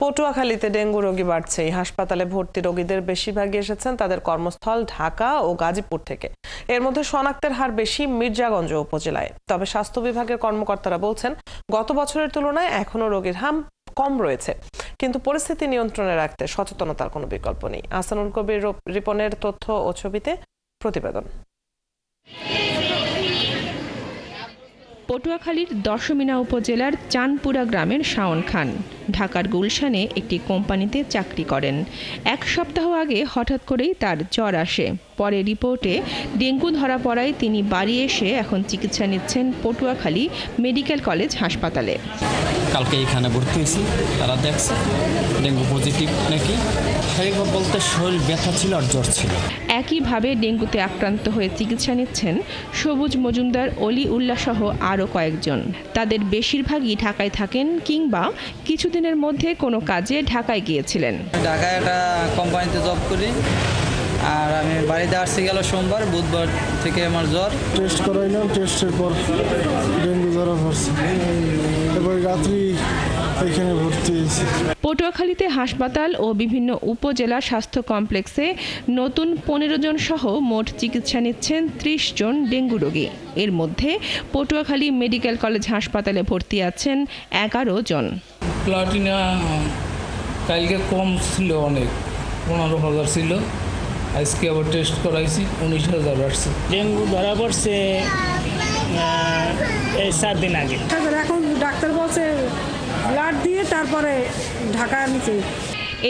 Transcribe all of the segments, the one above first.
পটুয়াখালীতে dengue রোগী বাড়ছে। হাসপাতালে ভর্তি রোগীদের বেশিরভাগই এসেছেন তাদের কর্মস্থল ঢাকা ও গাজীপুর থেকে। এর মধ্যে শনাক্তের হার বেশি মির্জাগঞ্জ উপজেলায়। তবে স্বাস্থ্য বিভাগের কর্মকর্তারা বলছেন গত বছরের তুলনায় এখনো রোগীর হার কম রয়েছে, কিন্তু পরিস্থিতি নিয়ন্ত্রণে রাখতে সচেতনতার কোনো বিকল্প নেই। আহসানুল কবির রিপনের তথ্য ও ছবিতে প্রতিবেদন। পটুয়াখালীর দশমিনা উপজেলার চানপুরা গ্রামের শাওন খান ঢাকার গুলশানে একটি কোম্পানিতে চাকরি করেন। এক সপ্তাহ আগে হঠাৎ করেই তার জ্বর আসে। পরে রিপোর্টে ডেঙ্গু ধরা পড়ায় তিনি বাড়ি এসে এখন চিকিৎসা নিচ্ছেন পটুয়াখালী মেডিকেল কলেজ হাসপাতালে। কালকে এখানে ভর্তি হয়েছি, তারা দেখছে ডেঙ্গু পজিটিভ নাকি। শারীরিক বলতে শরীর ব্যথা ছিল আর জ্বর ছিল। একইভাবে ডেঙ্গুতে আক্রান্ত হয়ে চিকিৎসা নিচ্ছেন সবুজ মজুমদার, অলি উল্লাহ সহ আরও কয়েকজন। তাদের বেশিরভাগই ঢাকায় থাকেন কিংবা কিছুদিনের মধ্যে কোনো কাজে ঢাকায় গিয়েছিলেন। ঢাকায় একটা কোম্পানিতে জব করি, আর আমি বাড়িতে আসছি গেল সোমবার। বুধবার থেকে আমার জ্বর। টেস্ট করাইলাম, টেস্টের পর ডেঙ্গু ধরা পড়ছে। এবার রাত্রি এখানে ভর্তি হয়েছি। পটুয়াখালীতে হাসপাতাল ও বিভিন্ন উপজেলা স্বাস্থ্য কমপ্লেক্সে নতুন 15 জন সহ মোট চিকিৎসা নিচ্ছেন 30 জন ডেঙ্গু রোগী। এর মধ্যে পটুয়াখালী মেডিকেল কলেজ হাসপাতালে ভর্তি আছেন 11 জন। প্লাটিনা কালকে কম ছিল, অনেক 15,000 ছিল। আজকে আবার টেস্ট করাইছি, 19,000 আসছে। ডেঙ্গু ধরা পড়ছে এই 4 দিন আগে। এখন ডাক্তার বলছে ব্লাড দিয়ে তারপরে ঢাকা নিতে।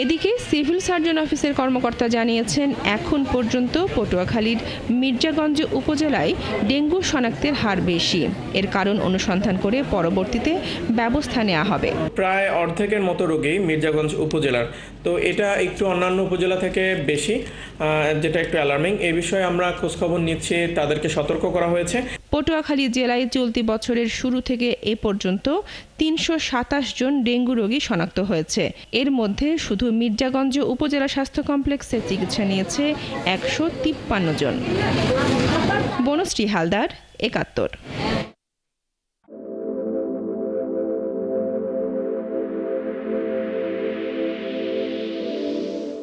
এদিকে সিভিল সার্জন অফিসের কর্মকর্তা জানিয়েছেন এখন পর্যন্ত পটুয়াখালীর মির্জাগঞ্জ উপজেলায় ডেঙ্গু শনাক্তের হার বেশি। এর কারণ অনুসন্ধান করে পরবর্তীতে ব্যবস্থা নেওয়া হবে। প্রায় অর্ধেকের মতো রোগী মির্জাগঞ্জ উপজেলার, তো এটা একটু অন্যান্য উপজেলা থেকে বেশি, যেটা একটু অ্যালার্মিং। এই বিষয়ে আমরা খোঁজখবর নিচ্ছি, তাদেরকে সতর্ক করা হয়েছে। পটুয়াখালী জেলায় চলতি বছরের শুরু থেকে এ পর্যন্ত 327 জন ডেঙ্গু রোগী শনাক্ত হয়েছে। এর মধ্যে শুধু মির্জাগঞ্জ উপজেলা স্বাস্থ্য কমপ্লেক্সে চিকিৎসা নিয়েছে 153 জন। বনশ্রী হালদার, 71।